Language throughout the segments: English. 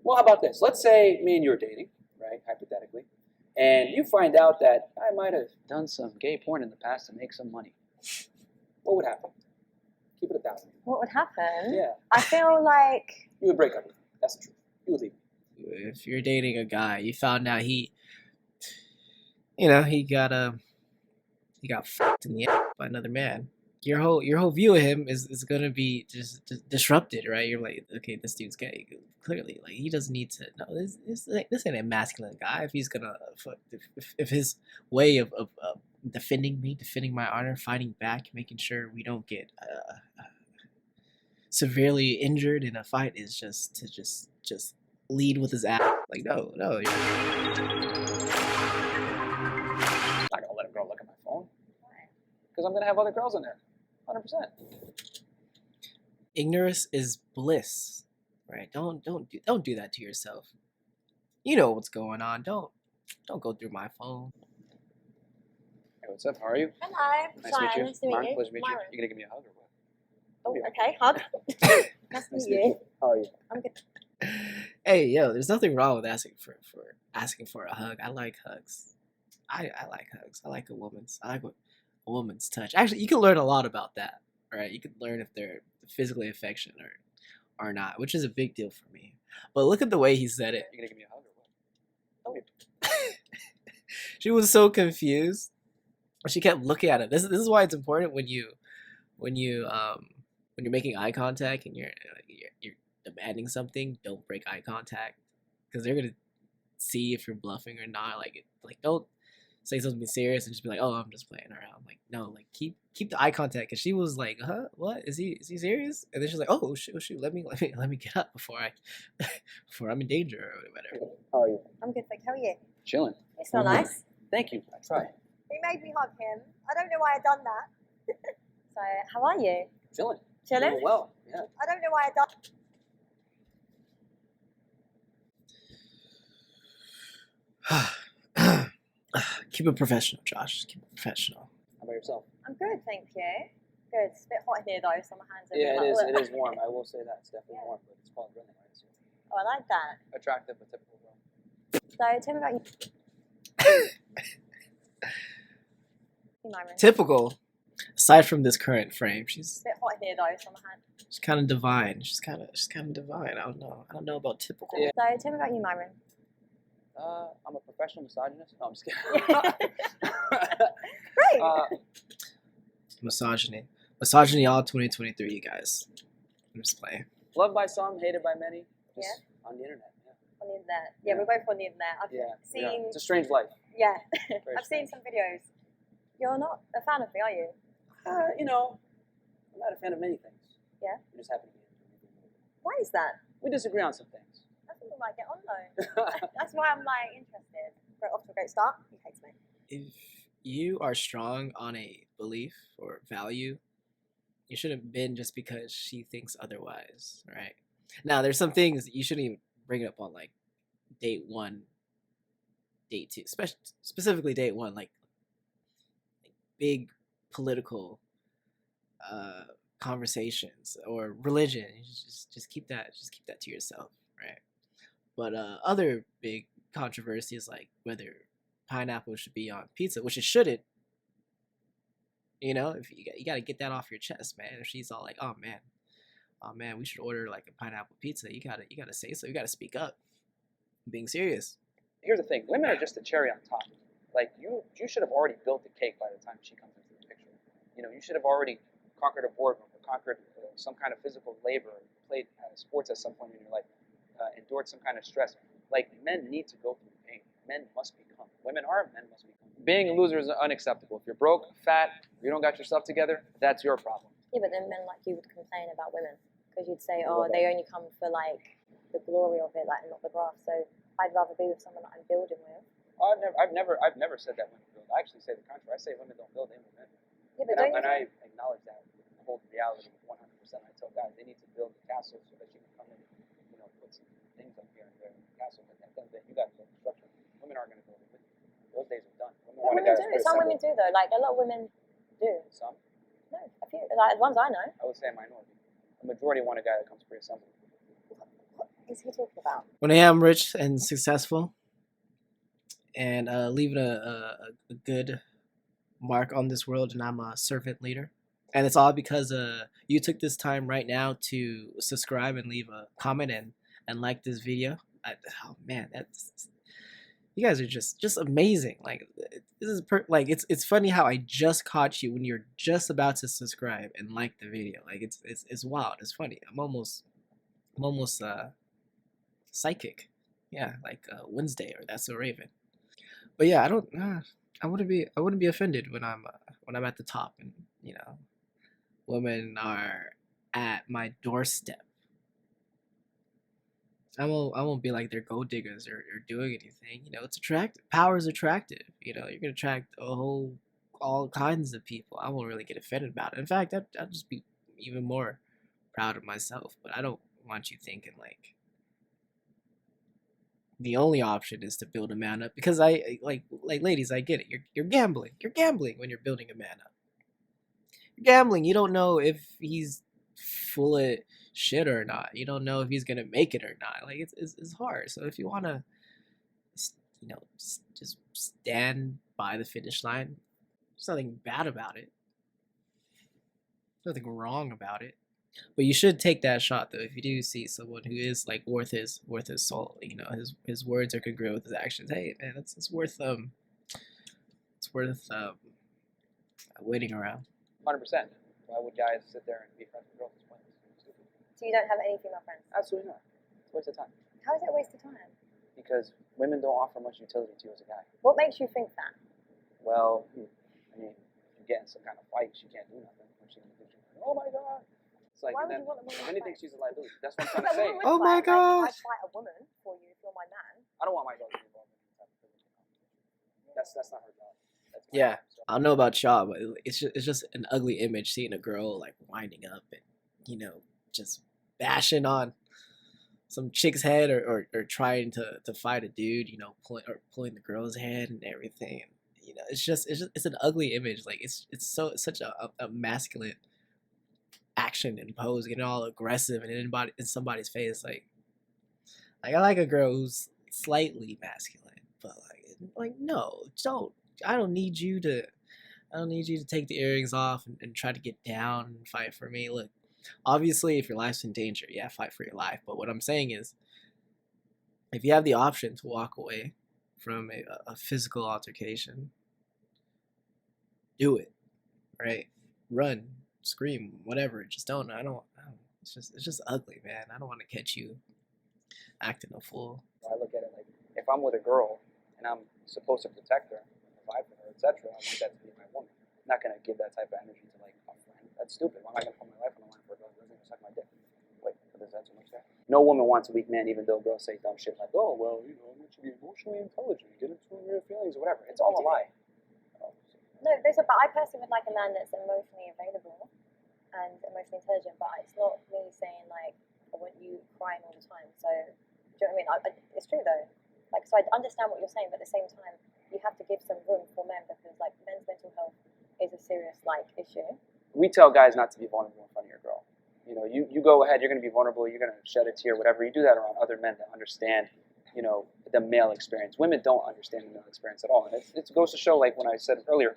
Well, how about this? Let's say me and you're dating, right? Hypothetically, and you find out that I might have done some gay porn in the past to make some money. What would happen? Keep it 1,000. What would happen? Yeah. I feel like You would break up with him. That's the truth. You would leave. If you're dating a guy, you found out he got fucked in the ass by another man. Your whole view of him is gonna be just disrupted, right? You're like, okay, this dude's gay. Clearly, like he doesn't need to. No, this ain't a masculine guy. If he's gonna, if his way of defending me, defending my honor, fighting back, making sure we don't get severely injured in a fight is just to lead with his ass. Like no. I'm not gonna let a girl look at my phone. Because I'm gonna have other girls in there. 100%. Ignorance is bliss, right? Don't do that to yourself. You know what's going on. Don't go through my phone. Hey, what's up? How are you? hello. Nice to meet you. Nice to meet Myron, you. pleasure to meet you. Myron. You gonna give me a hug or what? Oh, Yeah. okay. Hug. Nice to meet you. How are you? I'm good. Hey, yo, there's nothing wrong with asking for a hug. I like hugs. I like hugs. I like a woman's touch. Actually, you can learn a lot about that, right? You can learn if they're physically affectionate or not, which is a big deal for me. But look at the way he said it. You gonna give me a hug or what? She was so confused. She kept looking at him. This is why it's important when you're making eye contact and you're demanding something. Don't break eye contact because they're gonna see if you're bluffing or not. Like don't say something serious and just be like, oh, I'm just playing around. Like no, like keep the eye contact. Cause she was like, huh, what is he serious? And then she's like, oh shoot, let me get up before I'm in danger or whatever. How are you? I'm good. Thank you. How are you? Chilling. You smell nice. Thank you. I try. He made me hug him. I don't know why I done that. So, how are you? Chilling. Chilling? Doing well. Yeah. I don't know why I done. Keep it professional, Josh. Keep it professional. How about yourself? I'm good, thank you. Good. It's a bit hot in here though, so my hands are. Yeah, a bit it is warm. I will say that. It's definitely Yeah. warm, but it's called running, right? So Oh, I like that. attractive but typical girl. So, tell me about you. Myron. Typical. Aside from this current frame, she's It's a bit hot in here though, so my hands. she's kind of divine. She's kind of divine. I don't know about typical. Yeah. So, tell me about you, Myron. I'm a professional misogynist. No, I'm just kidding. Great. Misogyny all 2023, you guys. I'm just playing. Loved by some, hated by many. Just Yeah. on the internet. Yeah. On the internet. Yeah, we're both on the internet. I've seen. It's a strange life. Yeah, Very I've seen some videos. You're not a fan of me, are you? I'm not a fan of many things. Yeah? I'm just happy to be here. Why is that? We disagree on some things. I think we might get on though. That's why I'm like interested. We're off to a great start. He hates me. If you are strong on a belief or value, you shouldn't bend just because she thinks otherwise, right? Now, there's some things that you shouldn't even bring it up on like date 1, date 2, specifically date 1, like big political conversations or religion. You just keep that to yourself, right? But other big controversies like whether pineapple should be on pizza, which it shouldn't. If you got to get that off your chest, man. If she's all like, oh man, we should order like a pineapple pizza, you gotta say so. You gotta speak up. I'm being serious. Here's the thing: women are just a cherry on top. Like you should have already built the cake by the time she comes into the picture. You should have already conquered a boardroom, or conquered some kind of physical labor, or played sports at some point in your life, endured some kind of stress. Like men need to go through pain. Men must become. Women are. Men must become. Being a loser is unacceptable. If you're broke, fat, you don't got your stuff together, that's your problem. Yeah, but then men like you would complain about women because you'd say, oh, they only come for like the glory of it, like not the graft. So I'd rather be with someone that I'm building with. I've never said that women build. I actually say the contrary. I say women don't build, they move in. Yeah, but I acknowledge that, hold reality 100%. I tell guys they need to build the castle so that you can come in, put some things up here and there in the castle. But then you got to build the structure. Women aren't going to build it with you. Those days are done. Women do. Some women do though. Like a lot of women do. Some? No, a few. Like the ones I know. I would say a minority. A majority want a guy that comes pre-assembled. What's he talking about? When I am rich and successful, and leaving a good mark on this world, and I'm a servant leader. And it's all because you took this time right now to subscribe and leave a comment and like this video. Oh man, that's you guys are just amazing. Like this is like it's funny how I just caught you when you're just about to subscribe and like the video. Like it's wild. It's funny. I'm almost psychic. Yeah, like Wednesday or That's So Raven. But yeah, I don't. I wouldn't be offended when I'm at the top and women are at my doorstep. I won't be like they're gold diggers or doing anything. It's attractive. Power is attractive. You're gonna attract all kinds of people. I won't really get offended about it. In fact, I'd just be even more proud of myself. But I don't want you thinking like the only option is to build a man up, because I like ladies, I get it. You're gambling. You're gambling when you're building a man up. You're gambling. You don't know if he's full of shit or not. You don't know if he's gonna make it or not. Like it's hard. So if you wanna, just stand by the finish line. There's nothing bad about it. There's nothing wrong about it. But you should take that shot though if you do see someone who is like worth his soul. His words are congruent with his actions. Hey man, it's worth waiting around. 100%. Why would guys sit there and be friends with girls? It's pointless. It's stupid. So you don't have any female friends? Absolutely not. It's a waste of time. How is it a waste of time? Because women don't offer much utility to you as a guy. What makes you think that? Well, I mean, if you get in some kind of fight, she can't do nothing. When she like, oh my god. It's like, Why and would you want a woman if to anything, fight? she's a liability. That's what I'm trying to say. Oh my gosh! gosh. I'd fight a woman for you if you're my man. I don't want my girl to be involved in any type of physical competition. That's not her job. That's my Yeah. job. So, I don't know about y'all, but it's just an ugly image seeing a girl like winding up and just bashing on some chick's head or trying to fight a dude, pulling the girl's head and everything. And, it's an ugly image. Like it's such a masculine action and pose, getting all aggressive and in somebody's face. Like I like a girl who's slightly masculine, but like no, don't. I don't need you to take the earrings off and try to get down and fight for me. Look, obviously, if your life's in danger, yeah, fight for your life. But what I'm saying is, if you have the option to walk away from a physical altercation, do it, right? Run, scream, whatever. Just don't. I don't. It's just ugly, man. I don't want to catch you acting a fool. I look at it like, if I'm with a girl and I'm supposed to protect her, provide for her, etc., I want that to be my woman. I'm not gonna give that type of energy to like a friend. That's stupid. Why am I gonna put my life on the line for a girl who doesn't even suck my dick? Wait, is that too much there? No woman wants a weak man, even though girls say dumb shit like, oh well, I want you to be emotionally intelligent, get into your feelings or whatever. It's all a lie. No, but I personally would like a man that's emotionally available and emotionally intelligent. But it's not me saying like I want you crying all the time. So do you know what I mean? It's true though. Like, so I understand what you're saying, but at the same time, you have to give some room for men, because like men's mental health is a serious issue. We tell guys not to be vulnerable in front of your girl. You go ahead, you're going to be vulnerable, you're going to shed a tear, whatever. You do that around other men that understand, the male experience. Women don't understand the male experience at all. And it goes to show, like when I said earlier,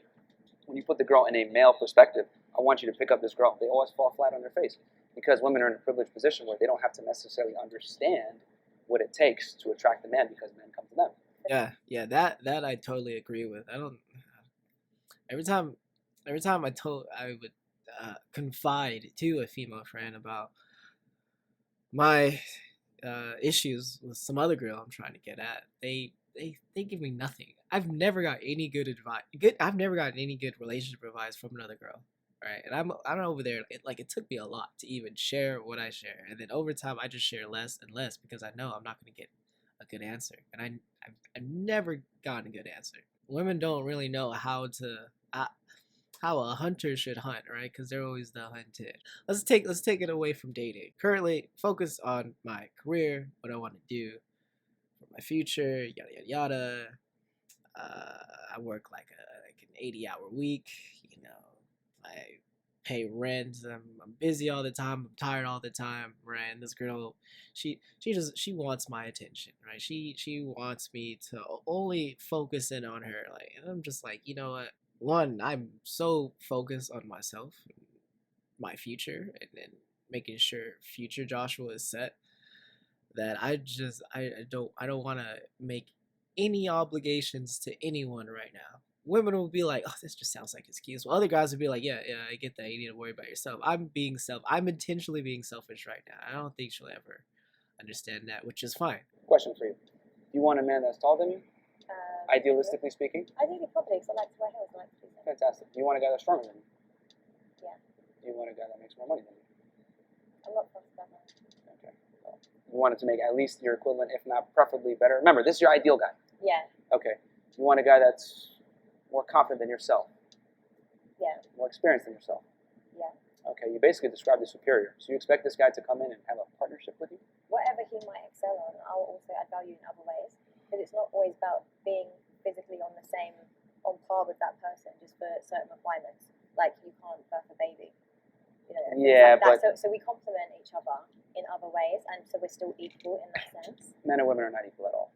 when you put the girl in a male perspective, I want you to pick up this girl. They always fall flat on their face, because women are in a privileged position where they don't have to necessarily understand what it takes to attract the man, because men come to them. Yeah, that I totally agree with. I don't. Every time I would confide to a female friend about my issues with some other girl I'm trying to get at, they give me nothing. I've never got any good advice. I've never gotten any good relationship advice from another girl. Right, and I'm over there. It took me a lot to even share what I share, and then over time I just share less and less, because I know I'm not going to get a good answer, and I've never gotten a good answer. Women don't really know how a hunter should hunt, right? Because they're always the hunted. Let's take it away from dating. Currently, focus on my career, what I want to do for my future, yada yada yada. I work like an 80-hour week. My pay rent. I'm busy all the time. I'm tired all the time, right? And this girl, she wants my attention, right? She wants me to only focus in on her. Like, and I'm just like, you know what? One, I'm so focused on myself, my future, and making sure future Joshua is set that I don't want to make any obligations to anyone right now. Women will be like, "Oh, this just sounds like excuse." Well, other guys will be like, "Yeah, yeah, I get that. You need to worry about yourself." I'm intentionally being selfish right now. I don't think she'll ever understand that, which is fine. Question for you: do you want a man that's taller than you? Idealistically speaking. Ideally, probably, because I like to wear heels. I like to do that. Fantastic. Do you want a guy that's stronger than you? Yeah. Do you want a guy that makes more money than you? I'm not fussed about that. Okay. Well, you want it to make at least your equivalent, if not preferably better. Remember, this is your ideal guy. Yeah. Okay. You want a guy that's more confident than yourself. Yeah. More experienced than yourself. Yeah. Okay. You basically described the superior. So you expect this guy to come in and have a partnership with you? Whatever he might excel on, I'll also add value in other ways. Because it's not always about being physically on par with that person just for certain requirements. Like you can't birth a baby. You know, Yeah, like but so we complement each other in other ways, and so we're still equal in that sense. men and women are not equal at all.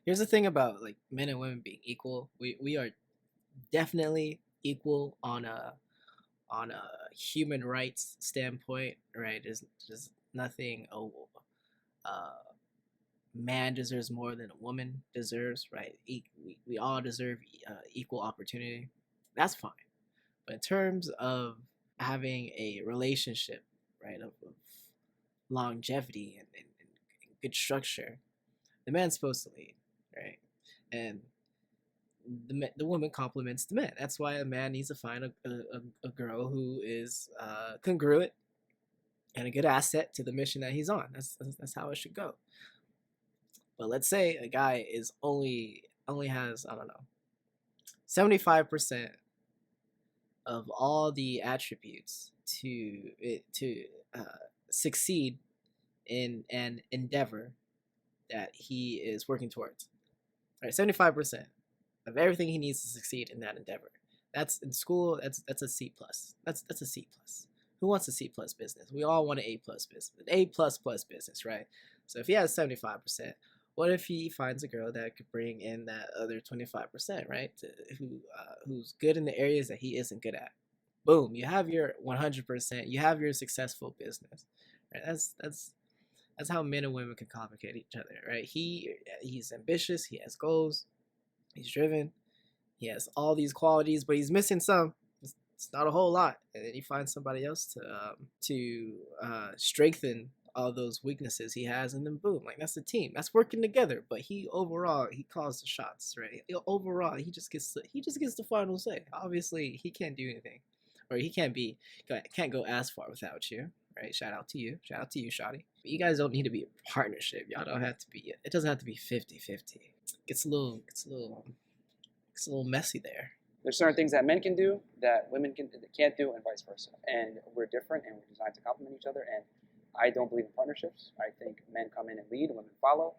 Here's the thing about like men and women being equal. We are definitely equal on a human rights standpoint, right? There's nothing man deserves more than a woman deserves, right? We all deserve equal opportunity. That's fine. But in terms of having a relationship, right, of longevity and good structure, the man's supposed to lead, right? And the woman complements the man. That's why a man needs to find a girl who is congruent and a good asset to the mission that he's on. That's how it should go. But let's say a guy is only has, I don't know, 75% of all the attributes to succeed in an endeavor that he is working towards. Right, 75% of everything he needs to succeed in that endeavor. That's in school. That's a C plus. That's a C plus. Who wants a C plus business? We all want an A plus business, an A plus business, right? So if he has 75%, what if he finds a girl that could bring in that other 25%, right? Who's good in the areas that he isn't good at? Boom, you have your 100%. You have your successful business. Right? That's how men and women can complicate each other, right? He's ambitious. He has goals. He's driven. He has all these qualities, but he's missing some. It's not a whole lot, and then you find somebody else to strengthen all those weaknesses he has, and then boom, like that's the team. That's working together. But he calls the shots, right? Overall, he just gets the final say. Obviously, he can't do anything, or he can't go as far without you, right? Shout out to you, Shotty. But you guys don't need to be a partnership. Y'all don't have to be. It doesn't have to be 50-50. It's a little messy there. There's certain things that men can do that women can't do, and vice versa. And we're different, and we're designed to complement each other. And I don't believe in partnerships. I think men come in and lead, women follow.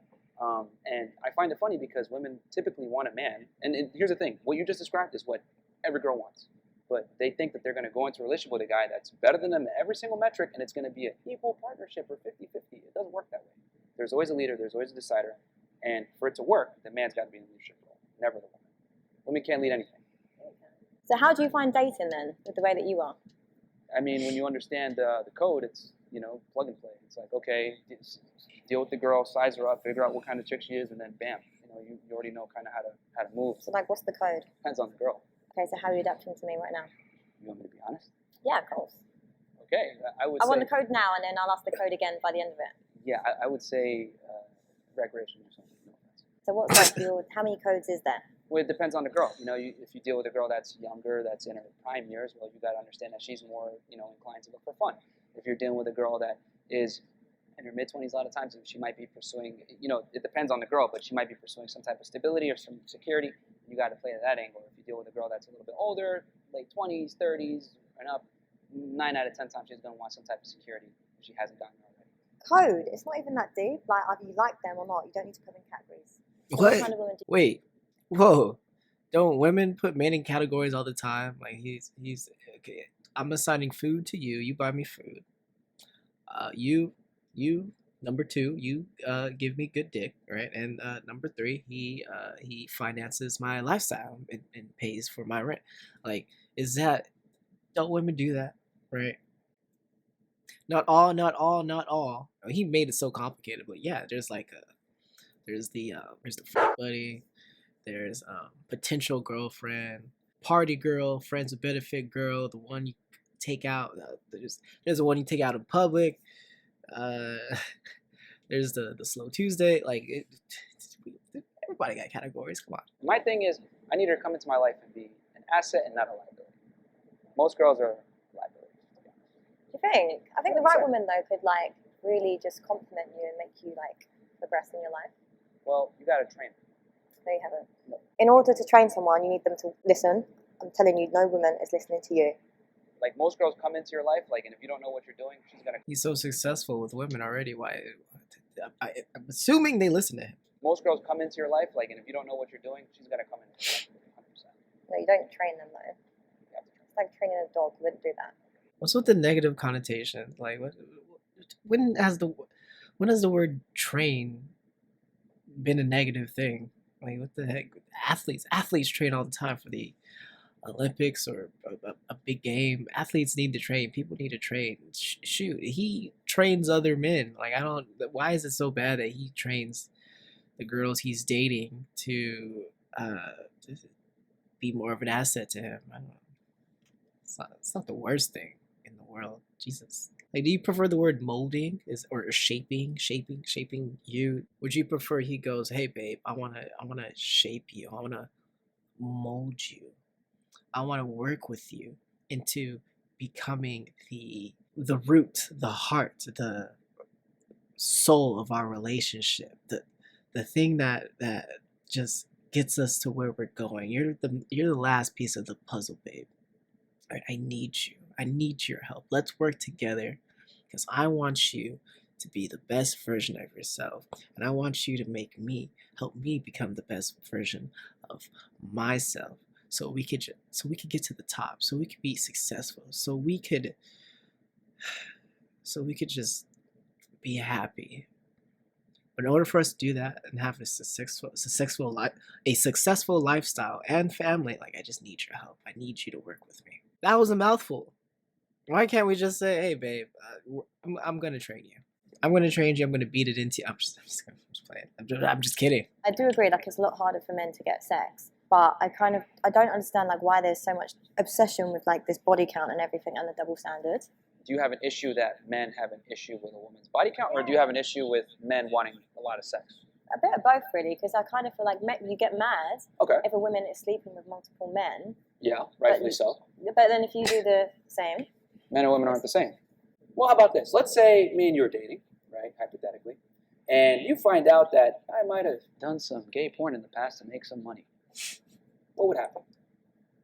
And I find it funny because women typically want a man. And here's the thing: what you just described is what every girl wants. But they think that they're going to go into a relationship with a guy that's better than them in every single metric, and it's going to be an equal partnership or 50-50. It doesn't work that way. There's always a leader. There's always a decider. And for it to work, the man's got to be in the leadership role, never the woman. Women can't lead anything. So how do you find dating then, with the way that you are? I mean, when you understand the code, it's, plug and play. It's like, okay, deal with the girl, size her up, figure out what kind of chick she is, and then bam, you already know kind of how to move. So like, what's the code? Depends on the girl. Okay, so how are you adapting to me right now? You want me to be honest? Yeah, of course. Okay, I want the code now, and then I'll ask the code again by the end of it. Yeah, I would say recreation or something. No offense. So what's how many codes is there? Well, it depends on the girl. If you deal with a girl that's younger, that's in her prime years, well, you got to understand that she's more, inclined to look for fun. If you're dealing with a girl that is in her mid-20s, a lot of times she might be pursuing, it depends on the girl, but she might be pursuing some type of stability or some security. You got to play to that angle. If you deal with a girl that's a little bit older, late 20s, 30s, and up, 9 out of 10 times she's going to want some type of security if she hasn't gotten it already. Code? It's not even that deep. Like, either you like them or not. You don't need to put them in categories. So What? kind of women do? Wait. Whoa. Don't women put men in categories all the time? Like he's okay. I'm assigning food to you. You buy me food. You number two. You give me good dick, right? And number three, he finances my lifestyle and pays for my rent. Like, is that? Don't women do that, right? Not all, not all, not all. He made it so complicated, but yeah, there's like a there's the fuck buddy, there's potential girlfriend, party girl, friends with benefit girl, the one you take out. There's the one you take out in public. Uh, there's the slow Tuesday. Like everybody got categories. Come on. My thing is, I need her to come into my life and be an asset and not a liability. Most girls are liabilities. Do you think? I think the right woman though could like really just compliment you and make you like progress in your life. Well, you gotta train her. No, you haven't. In order to train someone, you need them to listen. I'm telling you, no woman is listening to you. Like most girls come into your life, like, and if you don't know what you're doing, she's gonna. He's so successful with women already. Why? I'm assuming they listen to him. Most girls come into your life, like, and if you don't know what you're doing, she's gonna come in. 100%. No, you don't train them though. It's like training a dog. You wouldn't do that. What's with the negative connotation? Like, when has the word train been a negative thing? Like, what the heck? Athletes train all the time for the Olympics or a big game. Athletes need to train. People need to train. Shoot, he trains other men. Like, I don't. Why is it so bad that he trains the girls he's dating to be more of an asset to him? I don't know. It's not the worst thing in the world. Jesus. Like, do you prefer the word molding or shaping you? Would you prefer he goes, "Hey babe, I wanna shape you. I wanna mold you. I wanna work with you into becoming the root, the heart, the soul of our relationship. The thing that just gets us to where we're going. You're the last piece of the puzzle, babe. Right, I need you. I need your help. Let's work together because I want you to be the best version of yourself. And I want you to help me become the best version of myself. So we could get to the top. So we could be successful. So we could just be happy. But in order for us to do that and have a successful lifestyle and family, like, I just need your help. I need you to work with me. That was a mouthful. Why can't we just say, "Hey, babe, I'm gonna train you. I'm gonna train you. I'm gonna beat it into you." I'm just playing. I'm just kidding. I do agree. Like, it's a lot harder for men to get sex, but I don't understand like why there's so much obsession with like this body count and everything and the double standard. Do you have an issue that men have an issue with a woman's body count, or do you have an issue with men wanting a lot of sex? A bit of both, really, because I kind of feel like you get mad if a woman is sleeping with multiple men. Yeah, rightfully so. But then if you do the same, men and women aren't the same. Well, how about this? Let's say me and you are dating, right, hypothetically, and you find out that I might have Done some gay porn in the past to make some money. what would happen?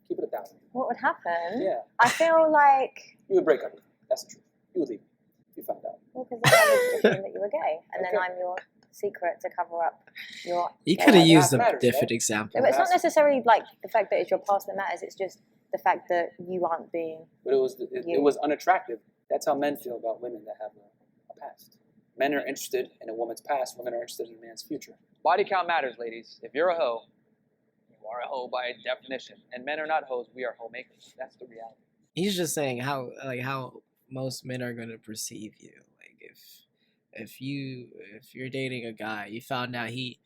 Keep it 1,000. what would happen? Yeah. I feel like You would break up with me. That's the truth. You would leave me if you found out. well, because I was thinking that you were gay, and then I'm your secret to cover up your. You could have used a matters, different right? example. But it's not necessarily like the fact that it's your past that matters. It's just the fact that you aren't being. But it was unattractive. That's how men feel about women that have a past. Men are interested in a woman's past. Women are interested in a man's future. Body count matters, ladies. If you're a hoe, you are a hoe by definition. And men are not hoes, we are hoe makers. That's the reality. He's just saying how most men are gonna perceive you. Like, if you're dating a guy, you found out he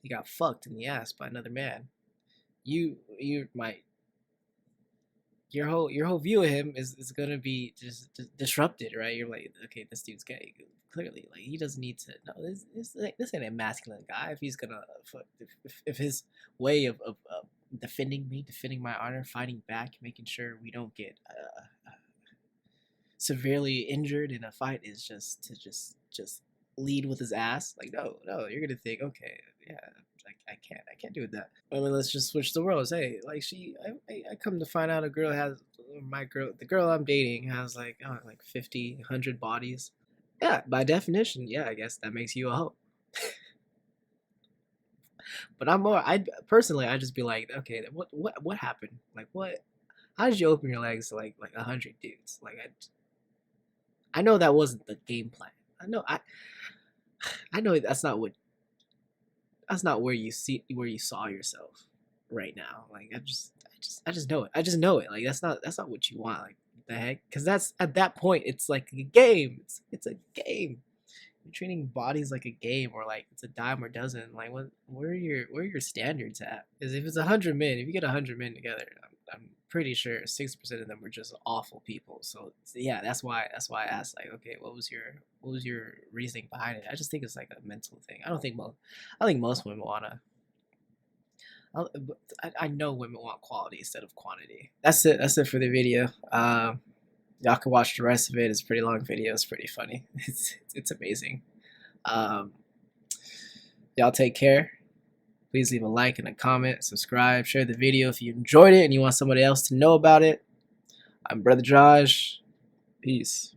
got fucked in the ass by another man. You might your whole view of him is gonna be just disrupted, right? You're like, okay, this dude's gay. Clearly, like, he doesn't need to. No, this ain't a masculine guy. If he's gonna, if his way of defending my honor, fighting back, making sure we don't get severely injured in a fight is just to just lead with his ass. Like, no, you're gonna think, okay, yeah, I can't do that. I mean, let's just switch the roles. Hey, like, I come to find out the girl I'm dating has like 50, 100 bodies. Yeah, by definition, yeah, I guess that makes you a hoe. But I personally, I just be like, okay, what happened? Like, what? How did you open your legs to like 100 dudes? Like, I know that wasn't the game plan. I know that's not where you saw yourself right now. Like, I just know it. I just know it. Like, that's not what you want. Like, what the heck? Because that's at that point, it's like a game. It's a game. You're treating bodies like a game, or like it's a dime or dozen. Like, where are your standards at? Because if it's 100 men, if you get 100 men together, I'm pretty sure 60% of them were just awful people. So yeah, that's why I asked, like, okay, what was your reasoning behind it? I just think it's like a mental thing. I think most women wanna. I know women want quality instead of quantity. That's it. That's it for the video. Y'all can watch the rest of it. It's a pretty long video. It's pretty funny. It's amazing. Y'all take care. Please leave a like and a comment, subscribe, share the video if you enjoyed it and you want somebody else to know about it. I'm Brother Josh. Peace.